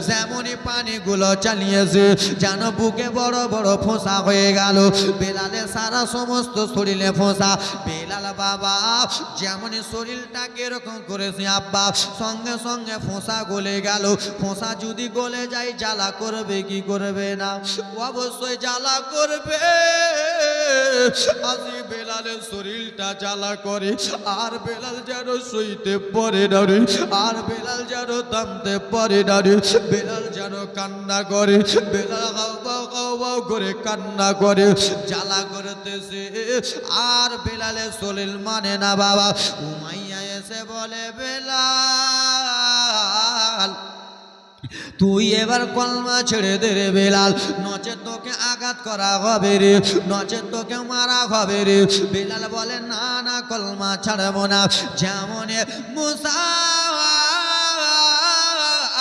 যেমনই পানিগুলো চালিয়েছে, যেন বুকে বড় বড় ফোঁসা হয়ে গেল। বেলালের সারা সমস্ত শরীরে ফোঁসা। বেলাল বাবা যেমনই শরীরটাকে এরকম করেছে আব্বা, সঙ্গে সঙ্গে ফোঁসা গলে গেল। ফোঁসা যদি গলে যায় জ্বালা করবে কি করবে না? অবশ্যই জ্বালা করবে। আজি বেলালের শরীরটা জ্বালা করে, আর বেলাল যেন সইতে পারে না রে, আর বেলাল যেন থামতে পারে না রে। বেলাল যেন কান্না করে, বেলাল হাওয়াও হাওয়াও করে কান্না করে, জ্বালা করতেছে। আর বেলালের শরীর মানে না বাবা। উমাইয়া এসে বলে বেলাল, তুই এবার কলমা ছেড়ে দে রে বেলাল, নচে তোকে আঘাত করা হবে রে, নচে তোকে মারা হবে রে। বেলাল বলে না না, কলমা ছাড়বো না। যেমন মুসা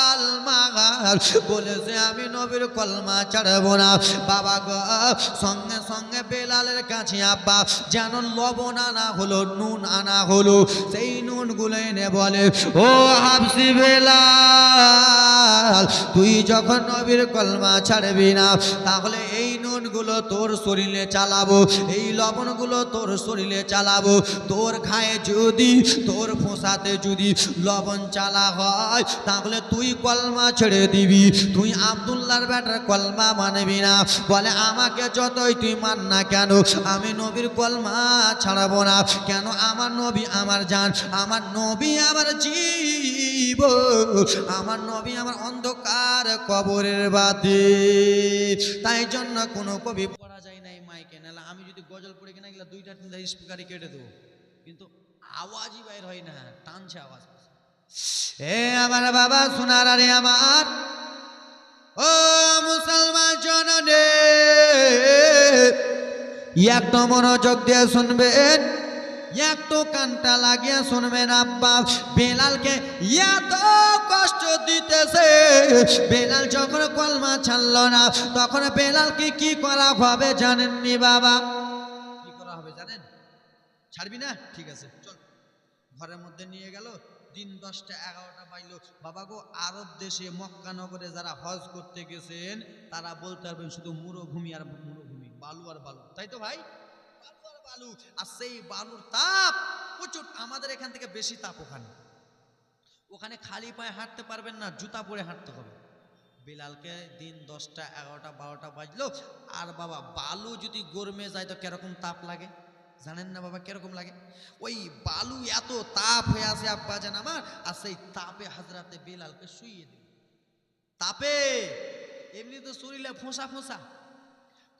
আল মাগা বলেছে আমি নবীর কলমা ছাড়বো না। বাবা গো, সঙ্গে সঙ্গে বেলালের কাছে আব্বা যেন লবণ আনা হলো, নুন আনা হলো। সেই নুনগুলো এনে বলে, ও হাবসি বেলাল, তুই যখন নবীর কলমা ছাড়বি না, তাহলে এই নুনগুলো তোর শরীরে চালাবো, এই লবণগুলো তোর শরীরে চালাবো। তোর খায়ে যদি, তোর ফোঁসাতে যদি লবণ চালা হয়, তাহলে তুই কলমা ছেড়ে দিবি। তুই আব্দুল্লাহর বেটার কলমা মানবি না। বলে আমাকে যতই তুই মান না কেন, আমি নবীর কলমা ছাড়াবো না। কেন? আমার নবী আমার জান, আমার নবী আমার জীব, আমার নবী আমার অন্ধকার কবরের বাতি। তাই জন্য কোনো কবি পড়া যায় না এই মাইকে, নাহলে আমি যদি গজল পড়ে কিনা গেলে 2টা 3টা স্পিকারই কেটে দেবো, কিন্তু আওয়াজই বাইর হয় না, টানছে আওয়াজ। এ আমার বাবা সোনার আরে আমার, ও মুসলমান জননে, একটু মনোযোগ দিয়ে শুনবেন, একটু কানটা লাগিয়ে শুনবেন। আব্বা বেলালকে এত কষ্ট দিতেছে। বেলাল যখন কলমা ছাড়লো না, তখন বেলালকে কি করা হবে জানেননি বাবা? কি করা হবে জানেন? ছাড়বি না? ঠিক আছে চল। ঘরের মধ্যে নিয়ে গেল। দিন 10টা 11টা বাজলো। বাবা গো, আরব দেশে মক্কা নগরে যারা হজ করতে গেছেন তারা বলতে পারবেন শুধু মরুভূমি আর মরুভূমি, বালু আর বালু, তাই তো ভাই? বালু আর বালু। আর সেই বালুর তাপ প্রচুর। আমাদের এখান থেকে বেশি তাপ ওখানে। ওখানে খালি পায়ে হাঁটতে পারবেন না, জুতা পরে হাঁটতে হবে। বেলালকে দিন 10টা 11টা 12টা বাজলো, আর বাবা বালু যদি গরমে যায় তো কিরকম তাপ লাগে জানেন না বাবা? কিরকম লাগে? ওই বালু এত তাপ হয়ে আছে আব্বা জান আমার, আর সেই তাপে হাজরাতে বেলালকে শুইয়ে দিল। তাপে এমনি তো শরীরে ফোঁসা ফোঁসা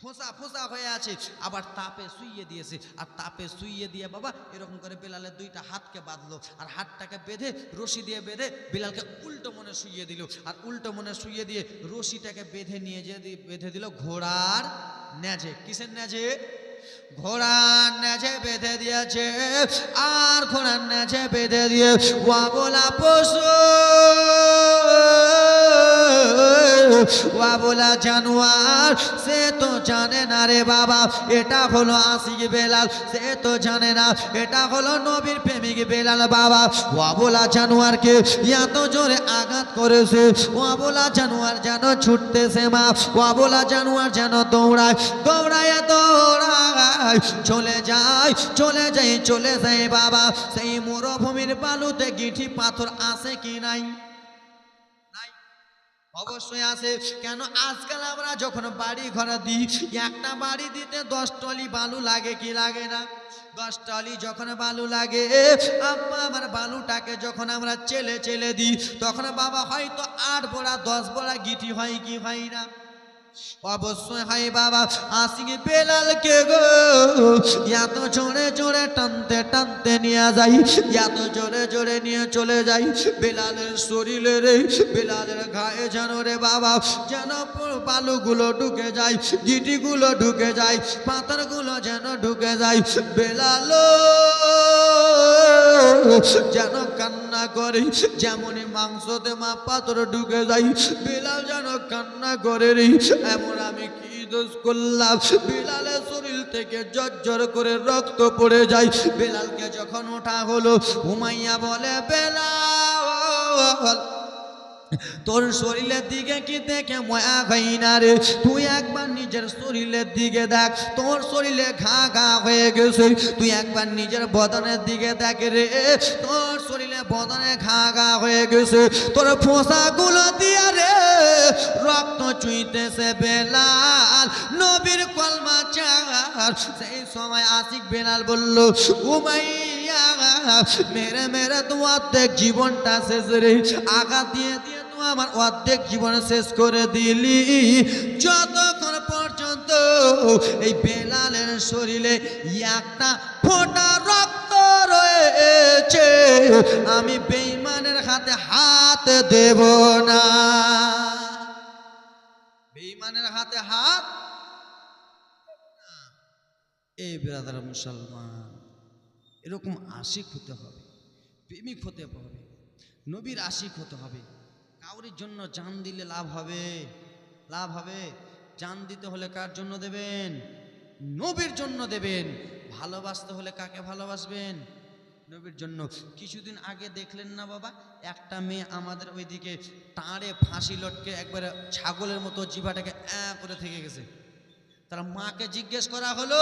ফোঁসা ফোঁসা হয়ে আছে, আবার তাপে শুইয়ে দিয়েছে। আর তাপে শুইয়ে দিয়ে বাবা এরকম করে বেলালের 2টা হাতকে বাঁধলো, আর হাতটাকে বেঁধে রশি দিয়ে বেঁধে বেলালকে উল্টো মনে শুইয়ে দিল। আর উল্টো মনে শুইয়ে দিয়ে রশিটাকে বেঁধে নিয়ে যে বেঁধে দিল ঘোড়ার নেজে। কিসের নেজে? ঘোড়ার নেজে বেঁধে দিয়েছে। আর ঘোড়ার নেজে বেঁধে দিয়ে ওয়াবলা পশু, ওয়াবলা জানোয়ার, সে তো জানে না রে বাবা এটা হলো আশিক বেলাল। সে তো জানে না এটা হলো নবীর প্রেমিক বেলাল। বাবা ওয়াবলা জানোয়ারকে এত জোরে আঘাত করেছে, ওয়াবলা জানোয়ার যেন ছুটতেছে মা, ওয়াবলা জানোয়ার যেন দৌড়ায় দৌড়ায় দৌড়ায়, চলে যায় চলে যায় চলে যায় বাবা সেই মরুভূমির বালুতে। গিঠি পাথর আছে কি নাই? নাই, অবশ্যই আছে। কেন? আজকাল আমরা যখন বাড়ি ঘর দিই, একটা বাড়ি দিতে 10 টলি বালু লাগে কি লাগে না? 10 টলি যখন বালু লাগে, আব্বা আমার বালুটাকে যখন আমরা চেলে চেলে দিই, তখন বাবা হয়তো 8 বড়া 10 বড়া গিঠি হয় কি হয় না? অবশ্যই হয় বাবা। আশিক বেলালকে গো এত জোরে জোরে টানতে টানতে নিয়ে যাই, এত জোরে জোরে নিয়ে চলে যাই। বেলালের শরীরে রে, বেলালের গায়ে যেন রে বাবা যেন বালুগুলো ঢুকে যায়, গিটিগুলো ঢুকে যায়, পাথরগুলো যেন ঢুকে যায়। বেলাল যেন কান্না করে, যেমনই মাংসতে মা পাথর ঢুকে যায়, বেলাল যেন কান্না করে রে। এমন আমি কি দোষ করলাম? বেলালের শরীর থেকে ঝরঝর করে রক্ত পড়ে যায়। বেলালকে যখন ওঠা হলো, উমাইয়া বলে বেলাল তোর শরীরের দিকে কি দেখে মায়া হয় না রে? তুই একবার নিজের শরীরের দিকে দেখ, তোর শরীরে ঘা ঘা হয়ে গেছে। তুই একবার নিজের বদনের দিকে দেখ রে, তোর শরীরে বদনে ঘা ঘা হয়ে গেছে। তোর ফোঁসাগুলো দিয়া রে রক্ত চুইতেছে। বেলাল নবীর কলমা চার। সেই সময় আশিক বেলাল বলল, উমাইয়া মেরে মেরে তো অর্ধেক জীবনটা শেষ রে, আঘাত দিয়ে দিয়ে আমার অর্ধেক জীবন শেষ করে দিলি। যতক্ষণ পর্যন্ত এই বেলালের শরীরে একটা ফোঁটা রক্ত রয়েছে, আমি বেঈমানের হাতে হাত দেব না। বেঈমানের হাতে হাত। এই ব্রাদার মুসলমান, এরকম আশিক হতে হবে, প্রেমিক হতে হবে, নবীর আশিক হতে হবে। কাউরির জন্য জান দিলে লাভ হবে, লাভ হবে। জান দিতে হলে কার জন্য দেবেন? নবীর জন্য দেবেন। ভালোবাসতে হলে কাকে ভালোবাসবেন? নবীর জন্য। কিছুদিন আগে দেখলেন না বাবা, একটা মেয়ে আমাদের ওইদিকে টাঁড়ে ফাঁসি লটকে একবারে ছাগলের মতো জিভাটাকে করে থেকে গেছে। তার মাকে জিজ্ঞেস করা হলো,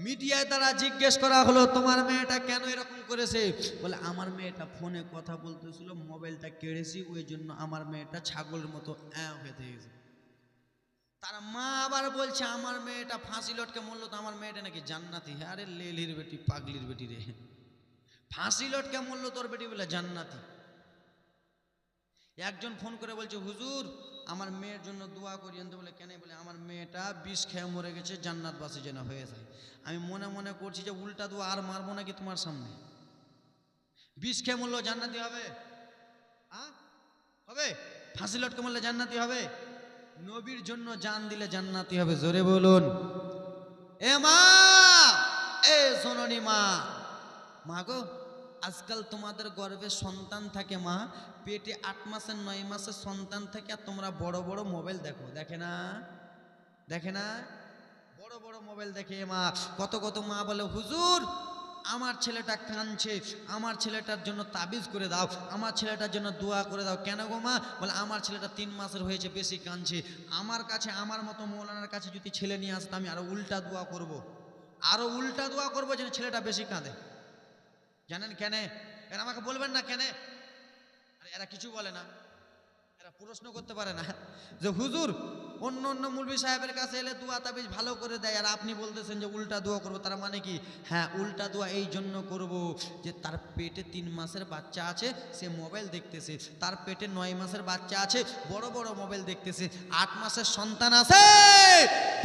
মিডিয়ায় দ্বারা জিজ্ঞেস করা হলো, তোমার মেয়েটা কেন এরকম করেছে? বলে আমার মেয়েটা ফোনে কথা বলতেছিল, মোবাইলটা কেড়েছি, ওই জন্য আমার মেয়েটা ছাগলের মতো হয়ে থেকে গেছে। তার মা আবার বলছে আমার মেয়েটা ফাঁসি লটকে মরলো, তো আমার মেয়েটা নাকি জান্নাতি। হ্যাঁ রে লেলির বেটি, পাগলির বেটি রে, ফাঁসি লটকে মরলো তোর বেটি বলে জান্নাতি। একজন ফোন করে বলছে হুজুর আমার মেয়ের জন্য দোয়া করিয়েন তো। বলে কেন? বলে আমার মেয়েটা বিষ খেয়ে মরে গেছে, জান্নাতবাসী যেন হয়ে যায়। আমি মনে মনে করছি যে উল্টা দোয়া আর মারবো নাকি তোমার সামনে। বিষ খেয়ে মরলো জান্নাতি হবে? হবে? ফাঁসি লটকে মরলে জান্নাতি হবে? নবীর জন্য জান দিলে জান্নাতি হবে। জোরে বলুন। এ মা, এ সোননি মা, মা গো, আজকাল তোমাদের গর্ভে সন্তান থাকে মা, পেটে 8 মাসের 9 মাসের সন্তান থাকে, আর তোমরা বড় বড় মোবাইল দেখো। দেখে না? দেখে না? বড় বড় মোবাইল দেখে মা। কত কত মা বলে হুজুর আমার ছেলেটা কাঁদছে, আমার ছেলেটার জন্য তাবিজ করে দাও, আমার ছেলেটার জন্য দোয়া করে দাও। কেন গো মা? বলে আমার ছেলেটা 3 মাসের হয়েছে, বেশি কাঁদছে। আমার কাছে, আমার মতো মৌলানার কাছে যদি ছেলে নিয়ে আসতো, আমি আরো উল্টা দোয়া করব, আরো উল্টা দোয়া করবো যেন ছেলেটা বেশি কাঁদে। জানেন কেন? এরা আমাকে বলবেন না কেন? এরা কিছু বলে না, এরা প্রশ্ন করতে পারে না যে হুজুর অন্য অন্য মুলবি সাহেবের কাছে এলে দোয়া তাবিজ ভালো করে দেয়, আর আপনি বলতেছেন যে উল্টা দোয়া করবো। তার মানে কি? হ্যাঁ, উল্টা দোয়া এই জন্য করব যে তার পেটে 3 মাসের বাচ্চা আছে, সে মোবাইল দেখতেছে। তার পেটে 9 মাসের বাচ্চা আছে, বড় বড় মোবাইল দেখতেছে। 8 মাসের সন্তান আছে,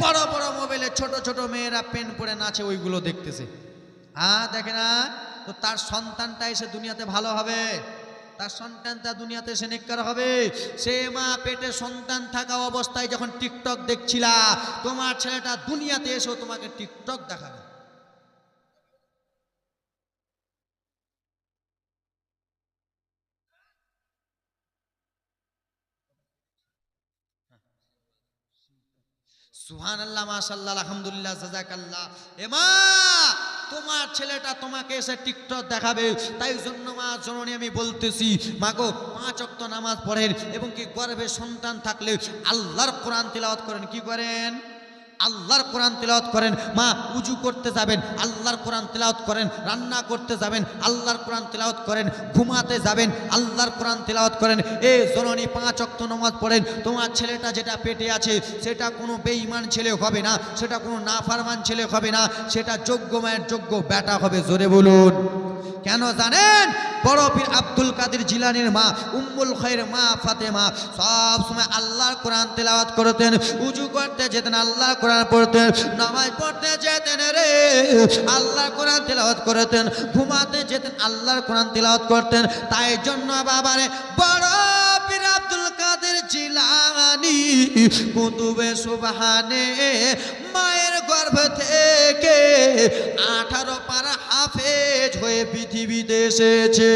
বড় বড় মোবাইলে ছোট ছোট মেয়েরা পেন পরে নাচে, ওইগুলো দেখতেছে। দেখে না? তো তার সন্তানটা এসে দুনিয়াতে ভালো হবে, তার সন্তানটা দুনিয়াতে এসে নেককার হবে। সে মা পেটে সন্তান থাকা অবস্থায় যখন টিকটক দেখছিলা, তোমার ছেলেটা দুনিয়াতে এসেও তোমাকে টিকটক দেখাবে। সুবহানাল্লাহ, মাশাআল্লাহ, আলহামদুলিল্লাহ, জাযাকাল্লাহ। এ মা, তোমার ছেলেটা তোমাকে এসে টিকটক দেখাবে। তাই জন্য মা জননী আমি বলতেছি, মা গো 5 ওয়াক্ত নামাজ পড়েন, এবং কি গর্ভে সন্তান থাকলে আল্লাহর কোরআন তিলাওয়াত করেন। কি করেন? আল্লাহর কোরআন তিলাওয়াত করেন। মা উজু করতে যাবেন, আল্লাহর কোরআন তিলাওয়াত করেন। রান্না করতে যাবেন, আল্লাহর কোরআন তিলাওয়াত করেন। ঘুমাতে যাবেন, আল্লাহর কোরআন তিলাওয়াত করেন। এ জননী 5 ওয়াক্ত নামাজ পড়েন। তোমার ছেলেটা যেটা পেটে আছে, সেটা কোনো বেঈমান ছেলে হবে না, সেটা কোনো নাফরমান ছেলে হবে না, সেটা যোগ্য মায়ের যোগ্য বেটা হবে। জোরে বলুন। কেন জানেন? বড় পীর আব্দুল কাদের জিলানীর মা উম্মুল খায়র মা ফাতেমা সব সময় আল্লাহর কোরআন তেলাওয়াত করতেন। উজু করতে যেতেন, আল্লাহর কোরআন পড়তেন। নামাজ পড়তে যেতেন রে, আল্লাহর কোরআন তেলাওয়াত করতেন। ঘুমাতে যেতেন, আল্লাহর কোরআন তেলাওয়াত করতেন। তাই জন্য বাবারে বড় পীর আব্দুল কাদের জিলানী কুতুবে সুবহানে মায়ের গর্ভ থেকে 18 পারা হাফেজ হয়ে পৃথিবীতে এসেছে।